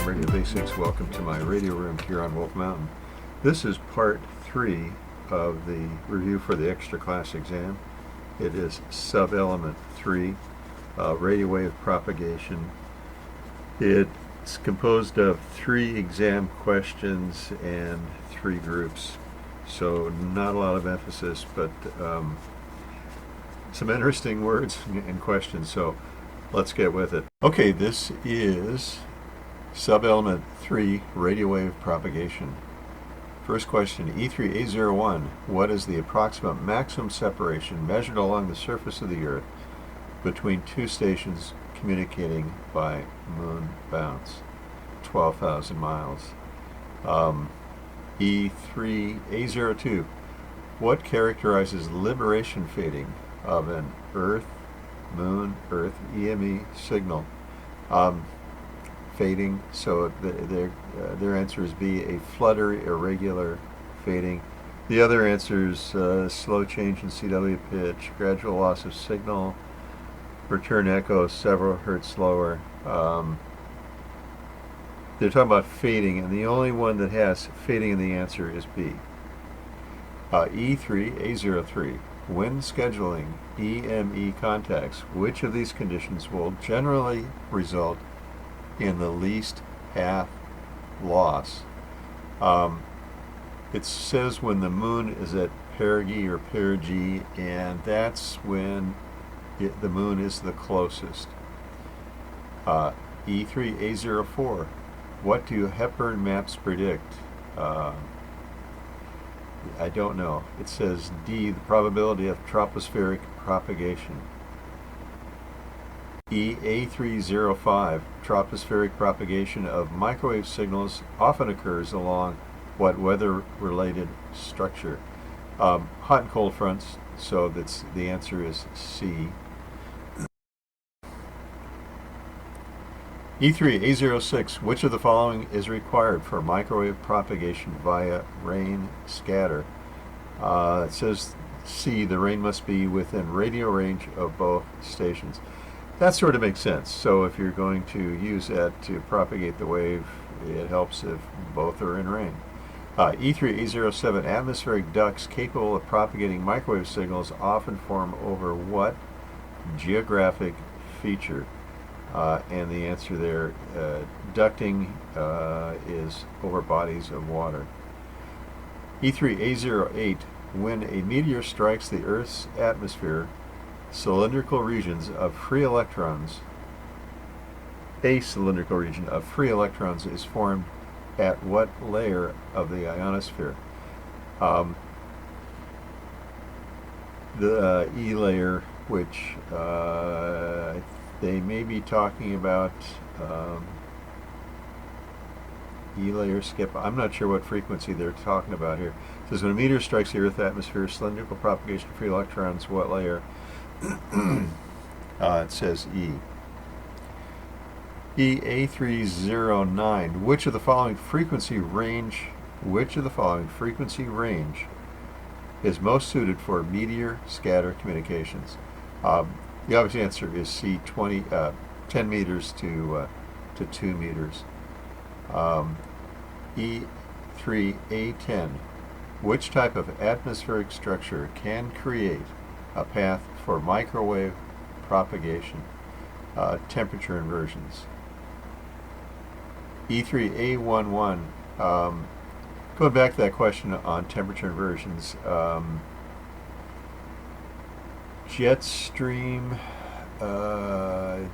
I'm Radio Basics. Welcome to my radio room here on Wolf Mountain. This is part 3 of the review for the extra class exam. It is sub-element 3, radio wave propagation. It's composed of 3 exam questions and 3 groups. So not a lot of emphasis, but some interesting words and questions. So let's get with it. Okay, this is sub-element 3, radio wave propagation. First question, E3A01, what is the approximate maximum separation measured along the surface of the Earth between 2 stations communicating by moon bounce? 12,000 miles. E3A02, what characterizes liberation fading of an Earth, Moon, Earth, EME signal? Fading, so their answer is B, a fluttery, irregular fading. The other answer is slow change in CW pitch, gradual loss of signal, return echo several hertz slower. They're talking about fading, and the only one that has fading in the answer is B. E3A03, when scheduling EME contacts, which of these conditions will generally result in the least path loss? It says when the moon is at perigee or perigee, and that's when the moon is the closest. E3A04, what do Hepburn maps predict? I don't know. It says D, the probability of tropospheric propagation. EA305, tropospheric propagation of microwave signals often occurs along what weather-related structure? Hot and cold fronts, so the answer is C. E3A06, which of the following is required for microwave propagation via rain scatter? It says C, the rain must be within radio range of both stations. That sort of makes sense. So if you're going to use that to propagate the wave, it helps if both are in range. E3A07, atmospheric ducts capable of propagating microwave signals often form over what geographic feature? And the answer there, ducting is over bodies of water. E3A08, when a meteor strikes the Earth's atmosphere, cylindrical regions of free electrons, a cylindrical region of free electrons is formed at what layer of the ionosphere? The E layer, which they may be talking about E layer skip. I'm not sure what frequency they're talking about here. It says when a meteor strikes the Earth atmosphere, cylindrical propagation of free electrons, what layer? It says E. EA309, which of the following frequency range is most suited for meteor scatter communications? The obvious answer is C, 10 meters to 2 meters. E3A10, which type of atmospheric structure can create a path for microwave propagation? Temperature inversions. E3A11, going back to that question on temperature inversions, jet stream, I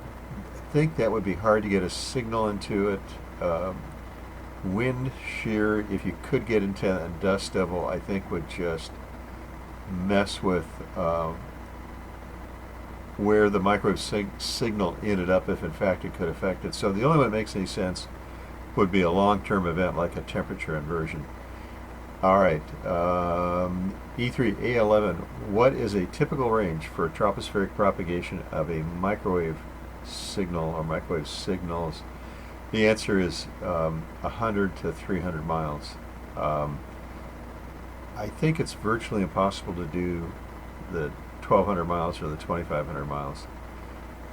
think that would be hard to get a signal into it. Wind shear, if you could get into a dust devil, I think would just mess with where the microwave signal ended up, if in fact it could affect it. So the only one that makes any sense would be a long-term event like a temperature inversion. All right, E3A11, what is a typical range for tropospheric propagation of a microwave signal or microwave signals? The answer is 100 to 300 miles. I think it's virtually impossible to do the 1,200 miles or the 2,500 miles.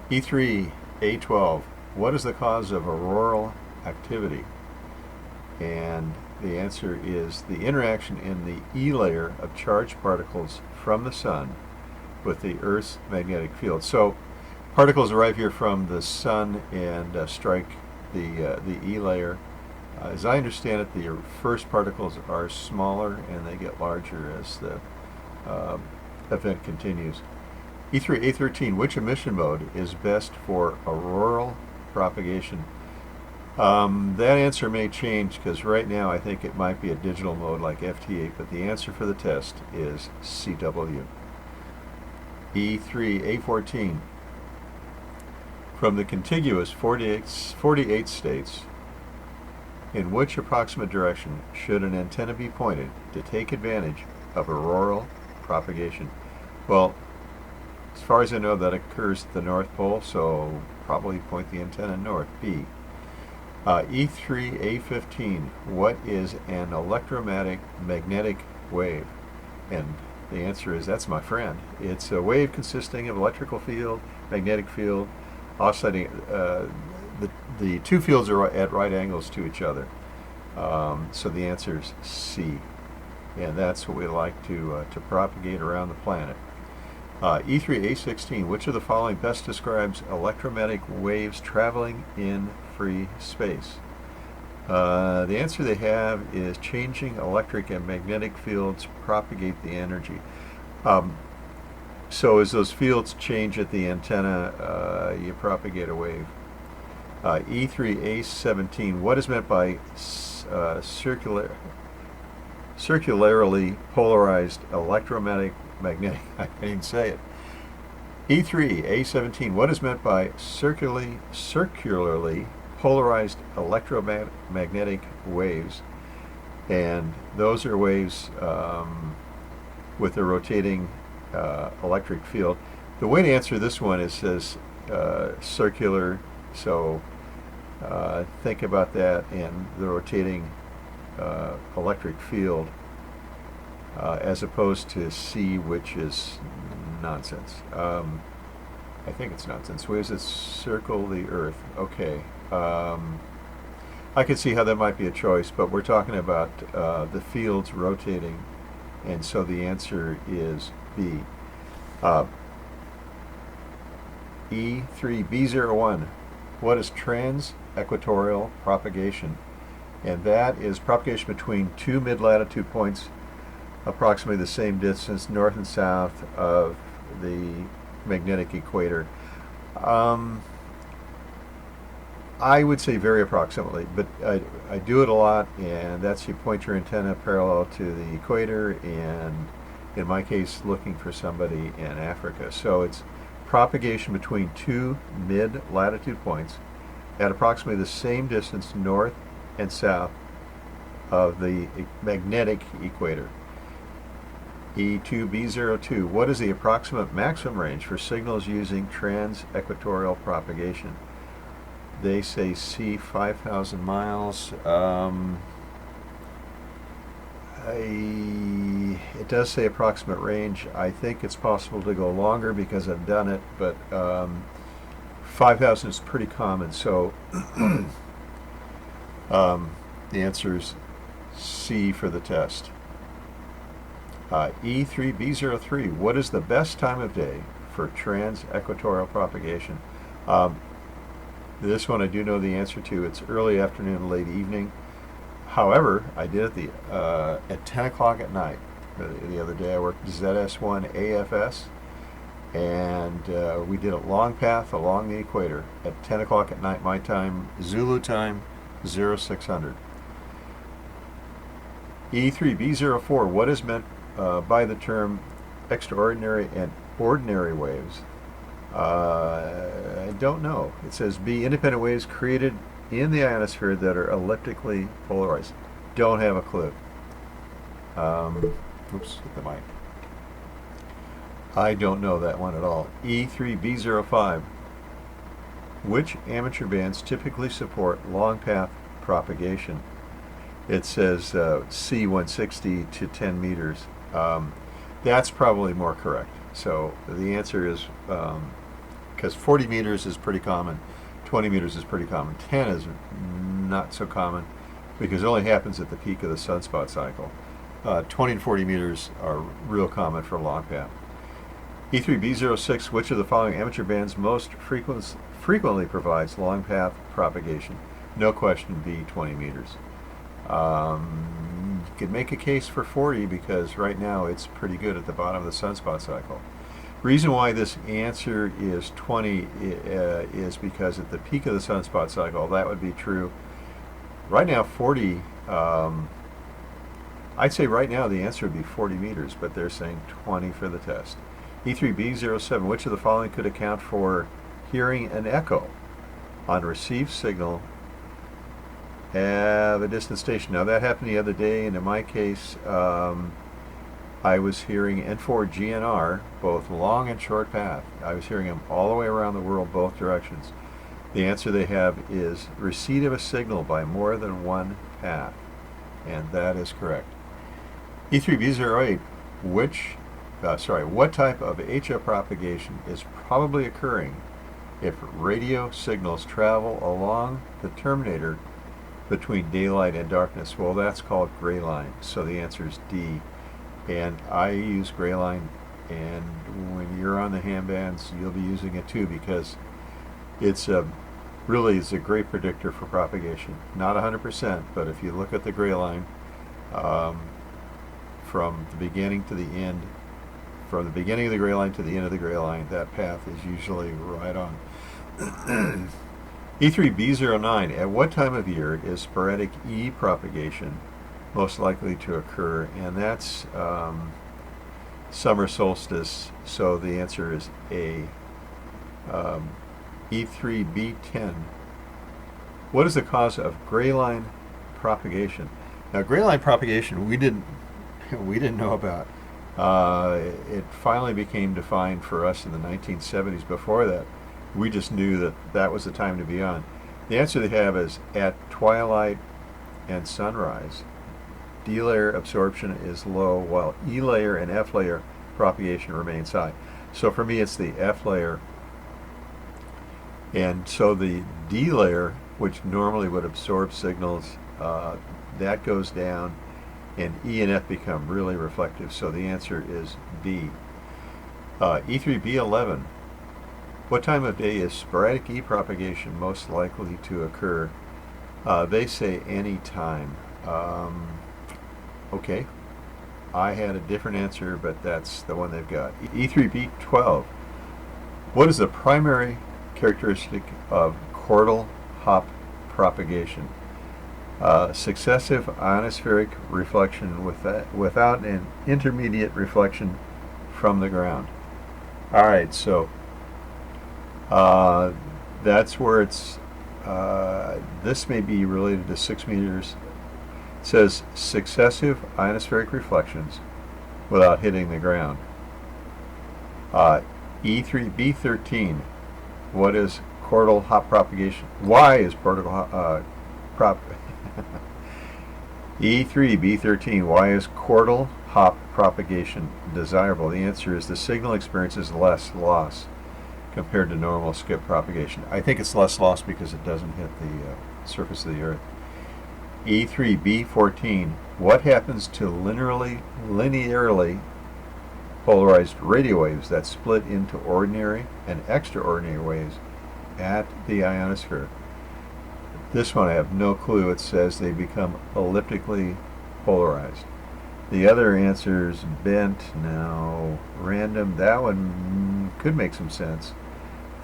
E3A12, what is the cause of auroral activity? And the answer is the interaction in the E layer of charged particles from the sun with the Earth's magnetic field. So particles arrive here from the sun and strike the E layer. As I understand it, the first particles are smaller and they get larger as the event continues. E3A13, which emission mode is best for auroral propagation? That answer may change because right now I think it might be a digital mode like FT8, but the answer for the test is CW. E3A14, from the contiguous 48 states, in which approximate direction should an antenna be pointed to take advantage of auroral propagation? Well, as far as I know, that occurs at the North Pole, so probably point the antenna north. B. E3A15, what is an electromagnetic wave? And the answer is, that's my friend. It's a wave consisting of electrical field, magnetic field, offsetting. The two fields are at right angles to each other. So the answer is C. And that's what we like to propagate around the planet. E3A16, which of the following best describes electromagnetic waves traveling in free space? The answer they have is changing electric and magnetic fields propagate the energy. So as those fields change at the antenna, you propagate a wave. E3A17, what is meant by circularly polarized electromagnetic, I can't even say it. E3A17, what is meant by circularly polarized electromagnetic waves? And those are waves with a rotating electric field. The way to answer this one is says circular, so think about that and the rotating electric field as opposed to C, which is nonsense. I think it's nonsense. Waves that circle the Earth. Okay. I could see how that might be a choice, but we're talking about the fields rotating, and so the answer is B. E3B01, what is trans-equatorial propagation? And that is propagation between two mid-latitude points approximately the same distance north and south of the magnetic equator. I would say very approximately, but I do it a lot, and that's you point your antenna parallel to the equator, and in my case looking for somebody in Africa. So it's propagation between two mid-latitude points at approximately the same distance north and south of the magnetic equator. E2B02, what is the approximate maximum range for signals using trans-equatorial propagation? They say C, 5,000 miles. It does say approximate range. I think it's possible to go longer because I've done it, but 5,000 is pretty common, so the answer is C for the test. E3B03, what is the best time of day for trans-equatorial propagation? This one I do know the answer to. It's early afternoon, late evening. However, I did it at 10 o'clock at night. The other day I worked ZS1 AFS, and we did a long path along the equator at 10 o'clock at night, my time, Zulu time, 0600. E3B04, what is meant by the term extraordinary and ordinary waves? I don't know. It says B, independent waves created in the ionosphere that are elliptically polarized. Don't have a clue. Oops, hit the mic. I don't know that one at all. E3B05, which amateur bands typically support long path propagation? It says C160 to 10 meters. That's probably more correct. So the answer is, because 40 meters is pretty common, 20 meters is pretty common, 10 is not so common because it only happens at the peak of the sunspot cycle. 20 to 40 meters are real common for long path. E3B06, which of the following amateur bands most frequently provides long path propagation? No question, B, 20 meters. You could make a case for 40 because right now it's pretty good at the bottom of the sunspot cycle. Reason why this answer is 20 is because at the peak of the sunspot cycle, that would be true. Right now, 40, I'd say right now the answer would be 40 meters, but they're saying 20 for the test. E3B07, which of the following could account for hearing an echo on received signal at a distant station? Now that happened the other day, and in my case, I was hearing N4GNR, both long and short path. I was hearing them all the way around the world, both directions. The answer they have is receipt of a signal by more than one path, and that is correct. E3B08, what type of HF propagation is probably occurring if radio signals travel along the terminator between daylight and darkness? Well, that's called gray line, so the answer is D. And I use gray line, and when you're on the ham bands, you'll be using it too because it's really is a great predictor for propagation. Not 100%, but if you look at the gray line from the beginning to the end, from the beginning of the gray line to the end of the gray line, that path is usually right on. E3B09, at what time of year is sporadic E propagation most likely to occur? And that's summer solstice, so the answer is A. E3B10, what is the cause of gray line propagation? Now, gray line propagation we didn't know about. It finally became defined for us in the 1970s. Before that, we just knew that that was the time to be on. The answer they have is at twilight and sunrise. D layer absorption is low, while E layer and F layer propagation remains high. So for me, it's the F layer. And so the D layer, which normally would absorb signals, that goes down, and E and F become really reflective. So the answer is B. E3B11, what time of day is sporadic E propagation most likely to occur? They say any time. Okay, I had a different answer, but that's the one they've got. E3B12, what is the primary characteristic of chordal hop propagation? Successive ionospheric reflection without an intermediate reflection from the ground. Alright, so that's where it's this may be related to 6 meters. It says successive ionospheric reflections without hitting the ground. E3B13, what is chordal hop propagation? Why is chordal E3B13, why is chordal hop propagation desirable? The answer is the signal experiences less loss compared to normal skip propagation. I think it's less loss because it doesn't hit the surface of the Earth. E3B14, what happens to linearly polarized radio waves that split into ordinary and extraordinary waves at the ionosphere? This one I have no clue. It says they become elliptically polarized. The other answer is bent, now random. That one could make some sense.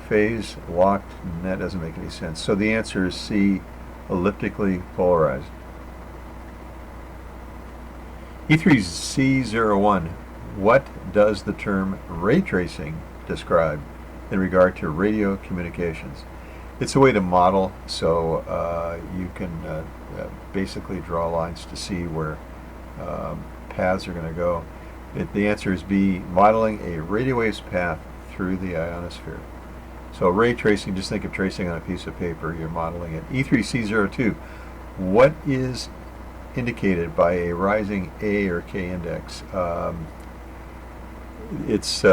Phase locked, and that doesn't make any sense. So the answer is C, elliptically polarized. E3C01, what does the term ray tracing describe in regard to radio communications? It's a way to model, so you can basically draw lines to see where paths are going to go. The answer is B, modeling a radio wave's path through the ionosphere. So ray tracing, just think of tracing on a piece of paper, you're modeling it. E3C02, what is indicated by a rising A or K index? It's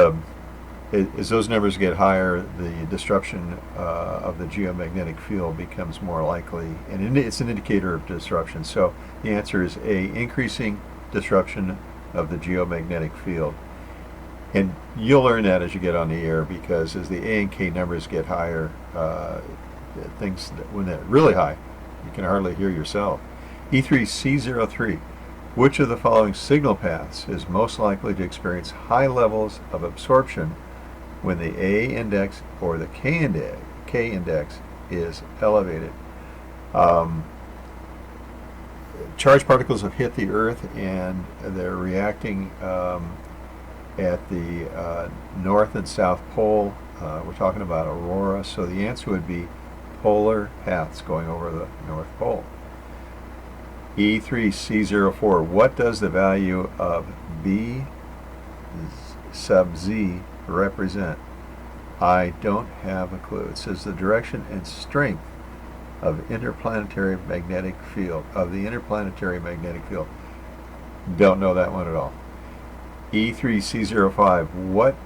as those numbers get higher, the disruption of the geomagnetic field becomes more likely, and it's an indicator of disruption. So the answer is A, increasing disruption of the geomagnetic field. And you'll learn that as you get on the air, because as the A and K numbers get higher, when they're really high, you can hardly hear yourself. E3C03. Which of the following signal paths is most likely to experience high levels of absorption when the A index or the K index is elevated? Charged particles have hit the Earth and they're reacting at the north and south pole. We're talking about aurora, so the answer would be polar paths going over the North Pole. E3C04. What does the value of B sub Z represent? I don't have a clue. It says the direction and strength of interplanetary magnetic field, Don't know that one at all. E3C05. What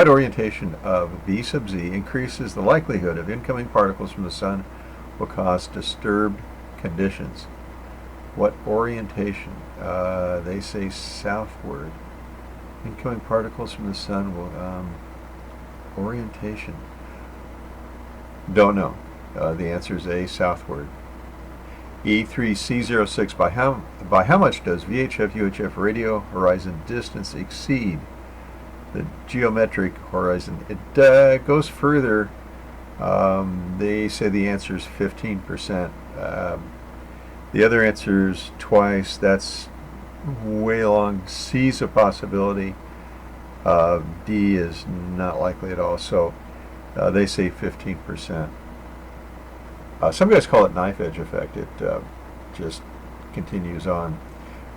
orientation of B sub Z increases the likelihood of incoming particles from the sun will cause disturbed conditions? What orientation? They say southward. Incoming particles from the sun will orientation. Don't know. The answer is A, southward. E3C06. By how much does VHF-UHF radio horizon distance exceed the geometric horizon? It goes further. They say the answer is 15%. The other answer is twice. That's way along. C's a possibility. D is not likely at all. So they say 15%. Some guys call it knife edge effect. It just continues on.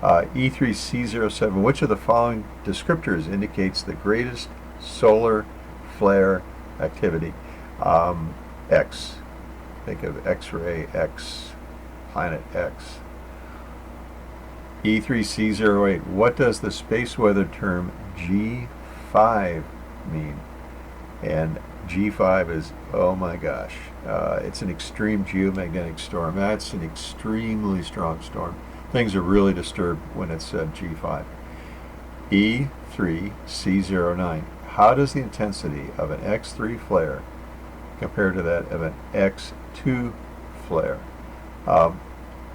E3C07. Which of the following descriptors indicates the greatest solar flare activity? X. Think of X-ray, X, planet X. E3C08. What does the space weather term G5 mean? And G5 is, oh my gosh, it's an extreme geomagnetic storm. That's an extremely strong storm. Things are really disturbed when it's G5. E3C09. How does the intensity of an X3 flare compare to that of an X2 flare?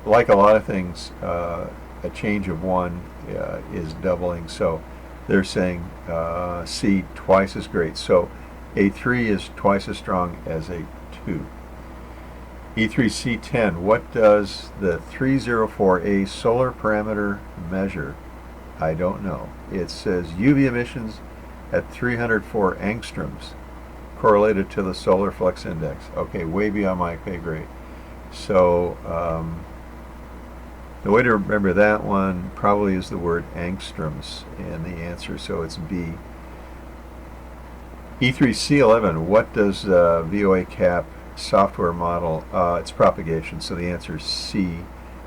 Like a lot of things, a change of one is doubling, so they're saying C, twice as great. So a 3 is twice as strong as a 2. E3C10. What does the 304A solar parameter measure? I don't know. It says UV emissions at 304 angstroms correlated to the solar flux index. Okay, way beyond my pay grade. So the way to remember that one probably is the word angstroms in the answer, so it's B. E3C11. What does VOA cap software model? It's propagation, so the answer is C,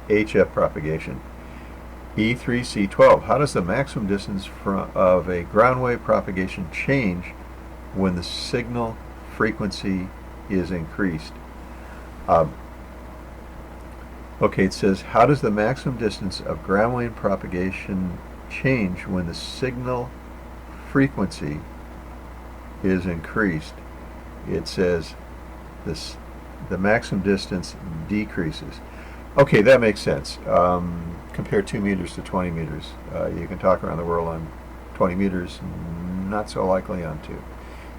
HF propagation. E3C12. How does the maximum distance of a ground wave propagation change when the signal frequency is increased? Okay, it says, how does the maximum distance of ground wave propagation change when the signal frequency is increased? It says the maximum distance decreases. Okay, that makes sense. Compare 2 meters to 20 meters. You can talk around the world on 20 meters, not so likely on 2.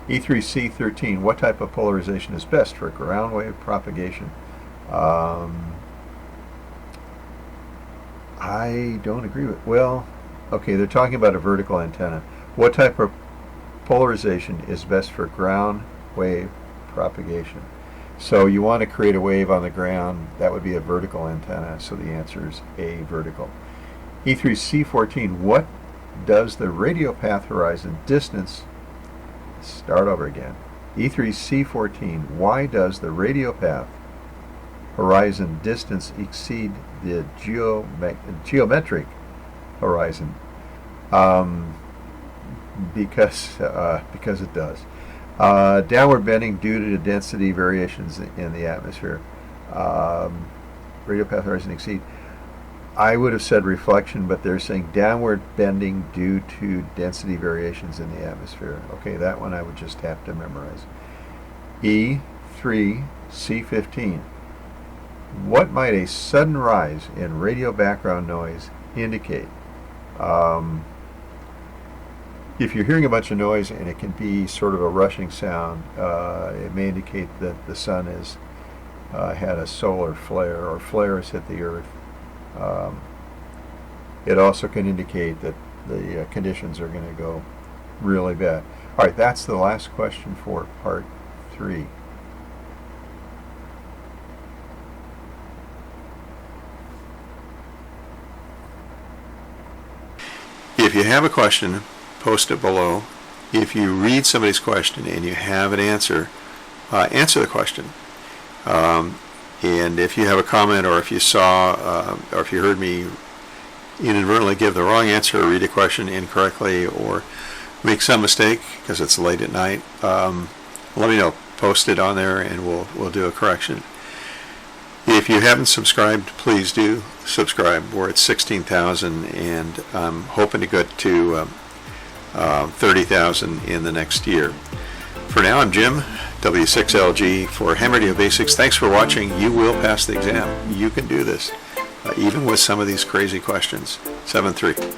E3C13. What type of polarization is best for ground wave propagation? I don't agree with. Well, okay, they're talking about a vertical antenna. What type of polarization is best for ground wave propagation? So you want to create a wave on the ground. That would be a vertical antenna. So the answer is A, vertical. E3C14. What does the radio path horizon distance? Start over again. E3C14. Why does the radio path horizon distance exceed the geometric horizon? because it does. Downward bending due to density variations in the atmosphere. Radio path horizon exceed. I would have said reflection, but they're saying downward bending due to density variations in the atmosphere. Okay, that one I would just have to memorize. E3C15. What might a sudden rise in radio background noise indicate? If you're hearing a bunch of noise and it can be sort of a rushing sound, it may indicate that the sun has had a solar flare or flare has hit the earth. It also can indicate that the conditions are going to go really bad. All right, that's the last question for part 3. If you have a question, post it below. If you read somebody's question and you have an answer, answer the question. And if you have a comment, or if you saw, or if you heard me inadvertently give the wrong answer, or read a question incorrectly, or make some mistake because it's late at night, let me know. Post it on there, and we'll do a correction. If you haven't subscribed, please do subscribe. We're at 16,000, and I'm hoping to get to 30,000 in the next year. For now, I'm Jim, W6LG for Ham Radio Basics. Thanks for watching. You will pass the exam. You can do this, even with some of these crazy questions. 7-3.